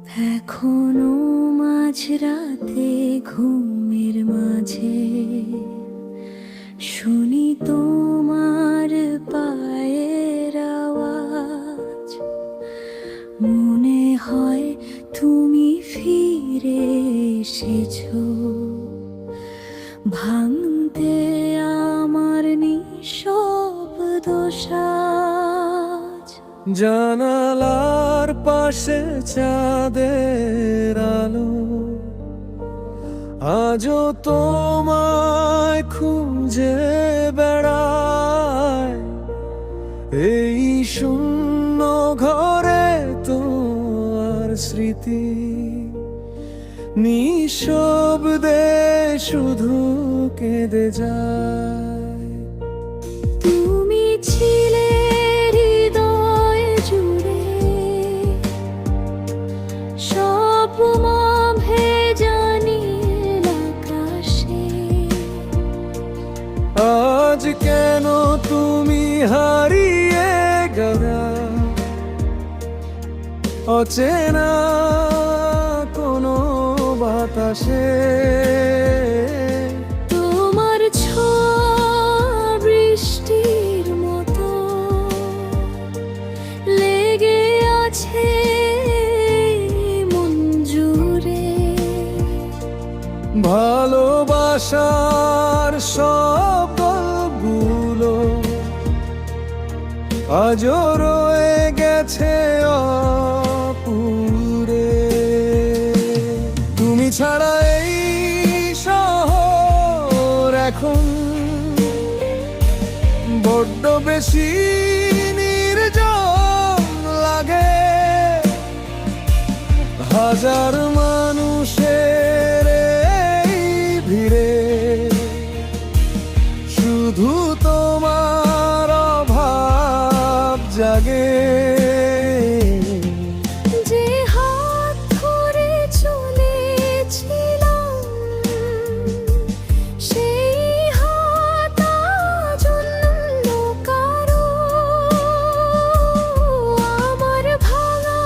এখনো মাঝরাতে ঘুমের মাঝে শুনি তোমার পায়ের আওয়াজ। মনে হয় তুমি ফিরে এসেছো ভাঙতে আমার নিঃশব্দ সাজ। জানালার পাশে চাঁদের আলো আজও তোমায় খুঁজে বেড়ায়। এই শূন্য ঘরে তোমার স্মৃতি নিঃশব্দে শুধু কেঁদে যায়। তুমি ছিলে হৃদয় জুড়ে স্বপ্ন ভেজা নীল আকাশে। আজ কেন তুমি হারিয়ে গেলা অচেনা কোনো বাতাসে। তোমার ছোঁয়া বৃষ্টির মতো লেগে আছে মন জুড়ে। ভালোবাসার সব গল্পগুলো আজও রয়ে গেছে অপুরে। তুমি ছাড়া এই শহর এখন বড্ড বেশি নির্জন লাগে। হাজার মানুষের এই ভিড়ে শুধু তোমার অভাব জাগে। যে হাত ধরে চলেছিলাম সেই হাত আজ অন্য কারো। আমার ভাঙা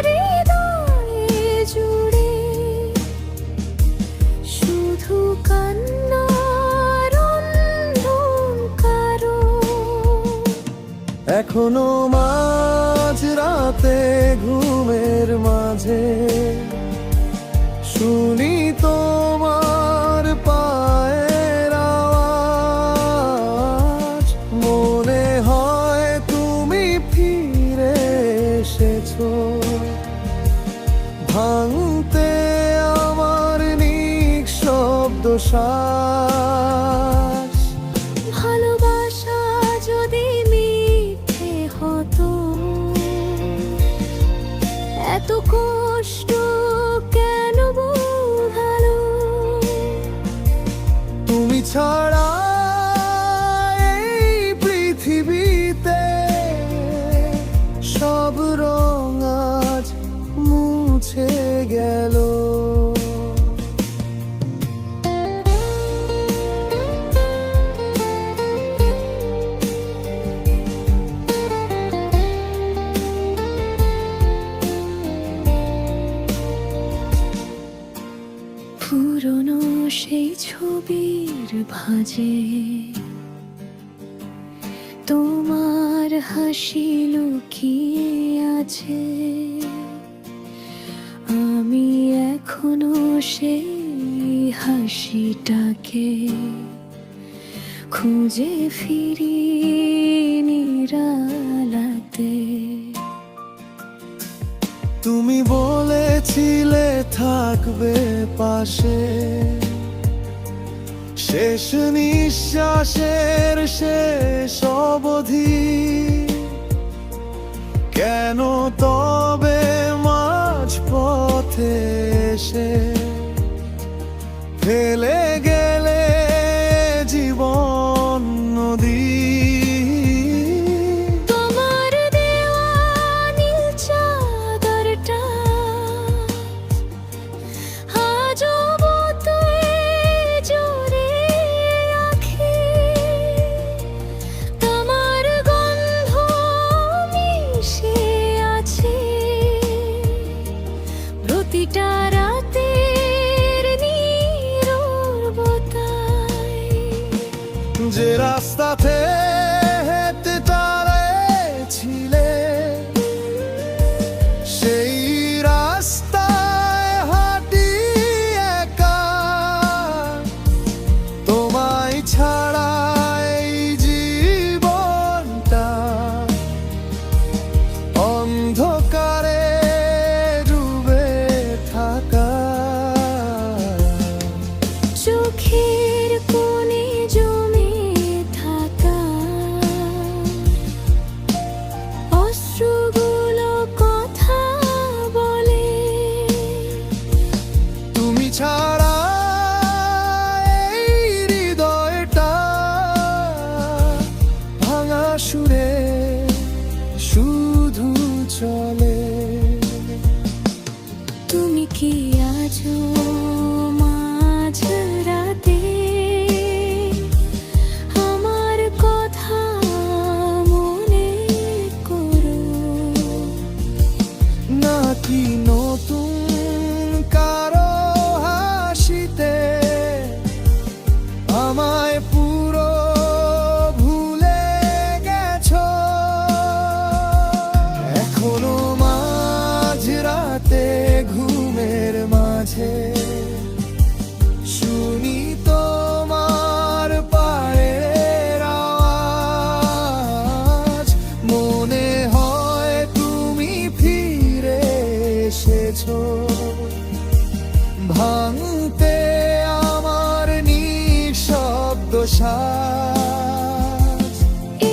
হৃদয়ে জুড়ে শুধু কান্নার অন্ধকার। এখনো মাঝ রাতে ঘুমের মাঝে শুনি তোমার পায়ের আওয়াজ। মনে হয় তুমি ফিরে এসেছো ভাঙতে আমার নিঃশব্দ শ্বাস। ভালোবাসা যদি মিথ্যে হতো এত কষ্ট কেন বোঝালো। তুমি ছাড়া এই পৃথিবীতে সব রং আজ মুছে গেল। পুরনো সেই ছবির ভাঁজে তোমার হাসি লুকিয়ে আছে। আমি এখনো সেই হাসিটাকে খুঁজে ফিরি নিরালাতে। তুমি বলেছিলে থাকবে পাশে শেষ নিঃশ্বাসের শেষ অবধি। কেন তবে মাঝ পথে এসে ফেলে গেলে জীবন নদী। তোমার দেওয়া নীল চাদরটা আজও বোতলে জড়িয়ে রাখি। তোমার গন্ধ মিশে আছে যে রাস্তাতে হেঁটে ছিলে সেই রাস্তায় হাঁটি একা, তোমায় ছাড়া এই জীবনটা অন্ধকারে ডুবে থাকা। চোখের কোণে জমে থাকা অশ্রুগুলো কথা বলে, তুমি ছাড়া এই হৃদয়টা ভাঙা সুরে শুধু চলে। তুমি কি আছো মাঝ রাতে আমার কথা মনে করো, নাকি নতুন কারো হাসিতে আমায় পুরো ভুলে গেছো? এখনো মাঝরাতে ঘুমের মাঝে শুনি তোমার পায়ের আওয়াজ, মনে হয় তুমি ফিরে এসেছো ভাঙতে আমার নিঃশব্দ শ্বাস।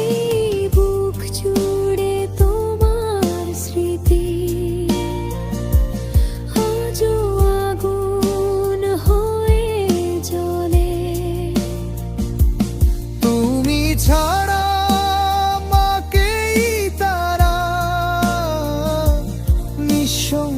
এই বুক জুড়ে তোমার স্মৃতি আজও আগুন হয়ে জ্বলে, তুমি ছাড়া মাকেই তারা নিঃসঙ্গ